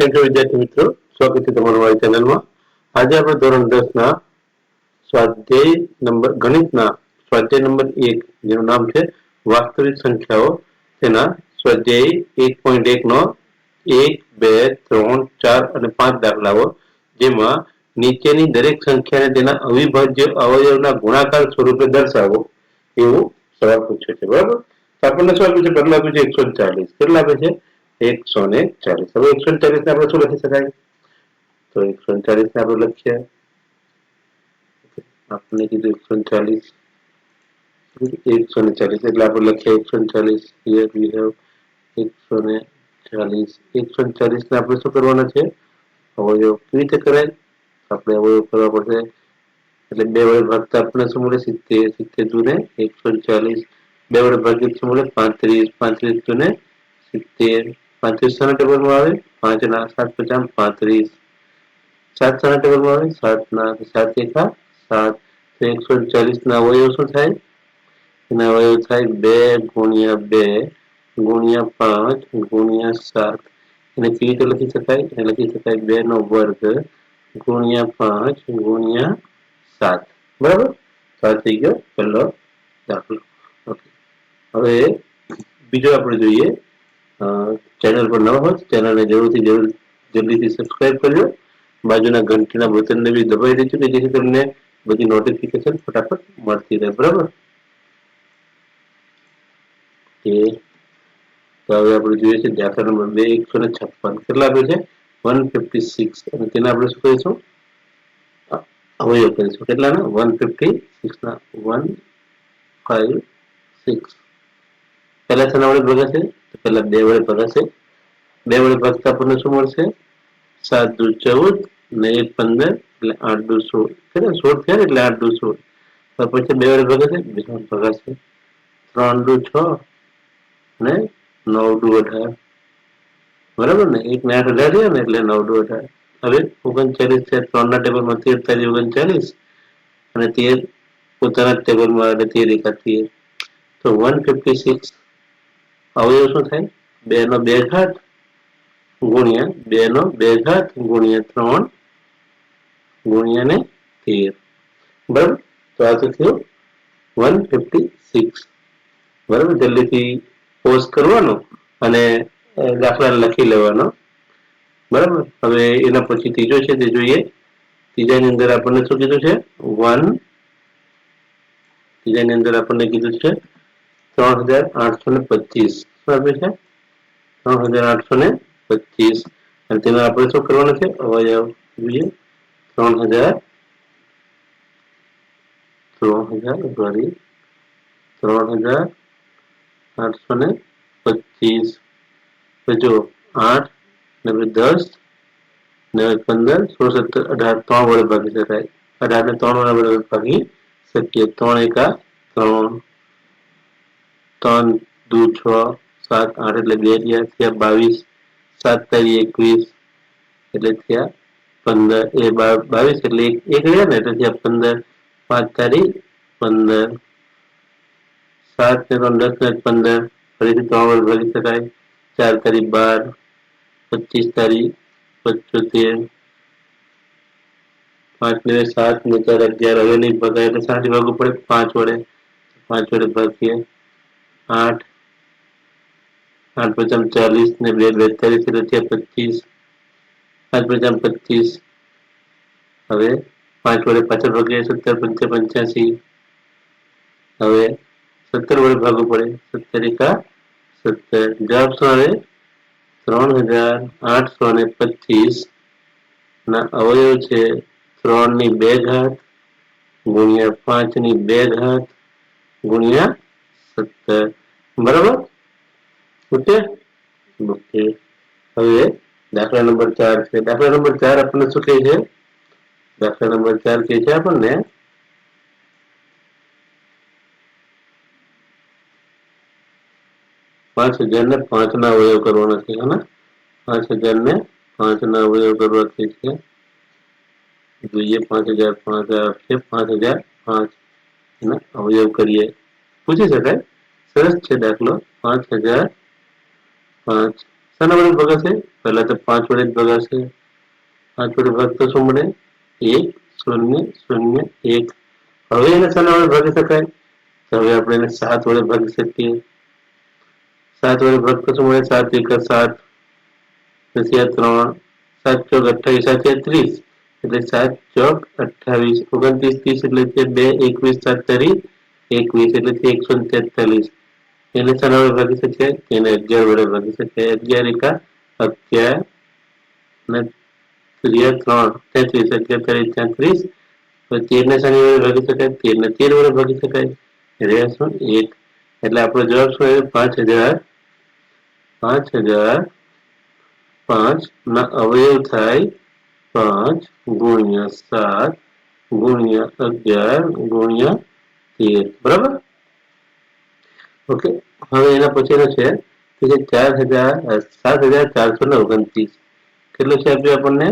કેમ છો વિદ્યાર્થી મિત્રો, સ્વાગત છે તમારું મારી ચેનલમાં। આજે આપણે ધોરણ 10 ના સ્વાધ્યાય નંબર ગણિતના સ્વાધ્યાય નંબર 1 જેનું નામ છે વાસ્તવિક સંખ્યાઓ, તેના સ્વાધ્યાય 1.1 નો 1, 2, 3, 4 અને 5 દાખલાઓ, જેમાં નીચેની દરેક સંખ્યાને તેના અવિભાજ્ય અવયવના ગુણાકાર સ્વરૂપે દર્શાવો એવું સવાલ પૂછ્યો છે। બરાબર, તો આપણને શું આપ્યું છે? પહેલા આપ્યું છે 140, કેટલા આપે છે? 140। હવે 140 ને આપણે શું લખી શકાય? તો 140 ને આપણે લખીએ, આપણે કીધું 140 એટલે આપણે લખીએ 140, here we have 140 140 ને આપણે શું કરવાના છે? અવયવ કેવી રીતે કરાય? આપણે અવયવ કરવા પડશે, એટલે 2 વડે ભાગતા આપણને શું મળે? 70 70 દૂને 140, 2 વડે ભાગીએ શું મળે? 35 35 દૂને 70, 35 શાના ટેબલમાં આવે? 5 ના 7 50 35, 7 શાના ટેબલમાં આવે? 7 ના 7 એકા 7, તો 140 ના અવયવ શું થાય? એના અવયવ થાય 2 ગુણ્યા 2 ગુણ્યા 5 ગુણ્યા 7। એને કેવી રીતે લખી શકાય? એને લખી શકાય 2 નો વર્ગ ગુણ્યા 5 ગુણ્યા 7। બરાબર, તો આ થઈ ગયો પહેલો દાખલો। ઓકે, હવે બીજો આપણે જોઈએ। ચેનલ પર નવા હોય ચેનલને જલ્દીથી સબસ્ક્રાઇબ કરજો, બાજુના ઘંટીના બટનને બી દબાવી દેજો કે જેથી તમને બધી નોટિફિકેશન ફટાફટ મળતી રહે। બરાબર, તો હવે આપણે જોઈએ છે દાખલા નંબર 2, 156 કેટલા આપે છે? 156, અને તેને આપણે શું કરીશું? અવયવ કરીશું। કેટલાના? 156 ના 156। પહેલા શેના વડે ભાગાશે? તો પહેલા 2 વડે ભાગાશે। 2 વડે ભાગતા આપણને શું મળશે? 7 દુ 14 ને 1 15 એટલે 8 દુ 16, કેટલા 16 થયા એટલે 8 દુ 16। તો પછી 2 વડે ભાગાશે, 2 વડે ભાગાશે, 3 દુ 6 ને 9 દુ 18। બરાબર ને, 1 ને 8 18 થયા ને એટલે 9 દુ 18। હવે 39 છે, 3 ના ટેબલમાં 13 તારી 39 અને 13 પોતાના ટેબલમાં એટલે 13 એકા 13, તો 156 અવયવ શું થાય? 2 નો 2 ઘાત ગુણ્યા 2 નો 2 ઘાત ગુણ્યા 3 ગુણ્યા ને 13। બરાબર, તો આ તો થયું 156। બરાબર, જલ્દીથી પોઝ કરવાનો અને દાખલા લખી લેવાનો। બરાબર, હવે એના પછી ત્રીજો છે તે જોઈએ। ત્રીજાની અંદર આપણને શું કીધું છે? ત્રીજાની અંદર આપણને કીધું છે 3825। શું આપ્યું છે? 3825, અને તેમાં આપણે શું કરવાનું છે? અવયવ જોઈએ। 3000 3825, તો જો 8 ને 10 ને 15 16 17 18 3 વડે ભાગી શકાય। 18 ને 3 વડે ભાગી શકીએ। 3 એકા 3, 3 દુ 6, 7 8 એટલે 2 થયા 22, 7 તારી 21 એટલે થયા 15, એ 22 એટલે 1 રહ્યા ને એટલે થયા 15, 5 તારી 15, 7 ને 3 10 ને 15, ફરીથી 3 વડે ભાગી શકાય। 4 તારી 12, 25 તારી 75, 5 ને 7 ને 4 11, હવે નહીં ભગાય એટલે શાથી ભાગવું પડે? 5 વડે। 5 વડે ભાગીએ 8, 8 પચામ 40 ને 2 42 એટલે થયા 25, 5 પચામ 25, હવે 5 વડે પાછળ ભાગીએ 17 પંચા 85, હવે 17 વડે ભાગવું પડે, 17 એકા 17। જવાબ શું આવે? 3825 ના અવયવ છે 3 ની 2 ઘાત ગુણ્યા 5 ની 2 ઘાત ગુણ્યા 17। બરાબર, ઓકે ઓકે। હવે દાખલા નંબર 4 છે। દાખલા નંબર 4 આપણને શું કહે છે? દાખલા નંબર 4 કહે છે આપણને 5000 ને 5 ના અવયવ કરવાના છે। 5000 ને 5 ના અવયવ કરવા છે। જોઈએ 5000 5 આવશે, 5005 એના અવયવ કરીએ, પૂછી શકાય। સરસ છે દાખલો। 5005 શાના વડે ભગાશે? પહેલા તો 5 વડે જ ભગાશે. 5 વડે ભાગતા શું મળે? 1 0 0 1. હવે એને શાના વડે ભાગી શકાય? તો હવે આપણે એને 7 વડે ભાગી શકીએ. 7 વડે ભાગતા શું મળે? 7 1 7. પછી આ 3 7 ચોક 28 7 30. એટલે 7 ચોક 28 29 30 એટલે 2 21 7 તારી 21 એટલે 143. એને શાના વડે ભાગી શકાય? એને 11 વડે ભાગી શકાય. 11 એકા 11 ને 3 33 11 33. તો 13 ને શાની વડે ભાગી શકાય? 13 ને 13 વડે ભાગી શકાય. એટલે શું? 1. એટલે આપણો જવાબ શું આવે? 5005 ના અવયવ થાય 5 ગુણ્યા 7 ગુણ્યા 11 ગુણ્યા 13. બરાબર? ઓકે. હવે એના પછીનો છે કે 7429. કેટલું છે આપ્યું આપણને?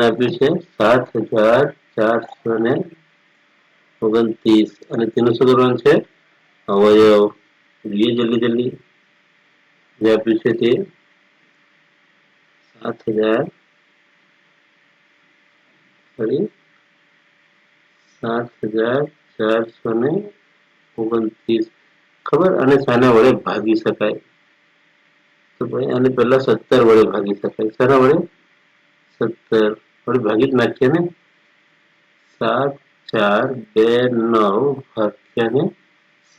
આપ્યું છે 7429 અને તેનું શું કરવાનું છે? અવયવ. જલ્દી જે આપ્યું છે તે 7429 ખબર. અને શાના વડે ભાગી શકાય? તો ભાઈ આને પહેલા 17 વડે ભાગી શકાય. શાના વડે? 17 વડે ભાગી જ નાખીએ ને. 7 4 2 9 ભાગ્યા ને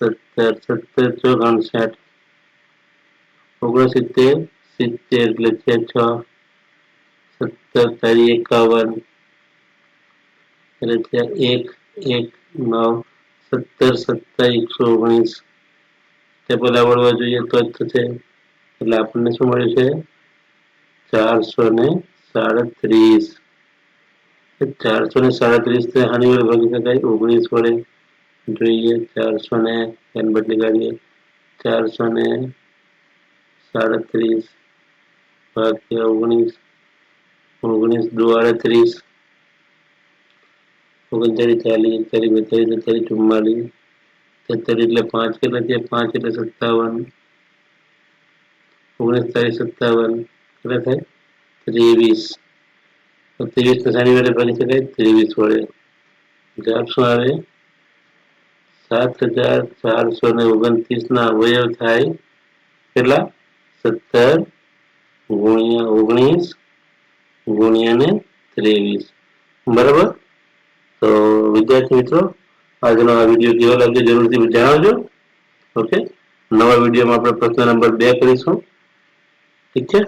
17 17 ચોક 59 69 70 એટલે 6 17 તારી 51 એટલે 1 1 9 17 17 119. તે પેલા વળવા જોઈએ તો જ થશે. એટલે આપણને શું મળ્યું છે? 437. 437 આની વડે ભાગી શકાય? 19 વડે. જોઈએ 400 ને n બદલી કાઢીએ. 437 ભાગ્યા 19 19 દુ 38 39 40 40 42 44 એટલે 5 કેટલા થયા? 5 એટલે 57 19 57 કેટલા થાય? 23. તો 23 ને શાની વડે ભાગી શકાય? 23 વડે. જવાબ શું આવે? 7429 ના અવયવ થાય કેટલા? 17 ગુણ્યા 19 ગુણ્યા ને 23. બરાબર? તો વિદ્યાર્થી મિત્રો, આજનો આ વિડીયો કેવો લાગ્યો જરૂરથી જણાવજો. ઓકે. નવા વિડીયોમાં આપણે પ્રશ્ન નંબર 2 કરીશું. ઠીક છે?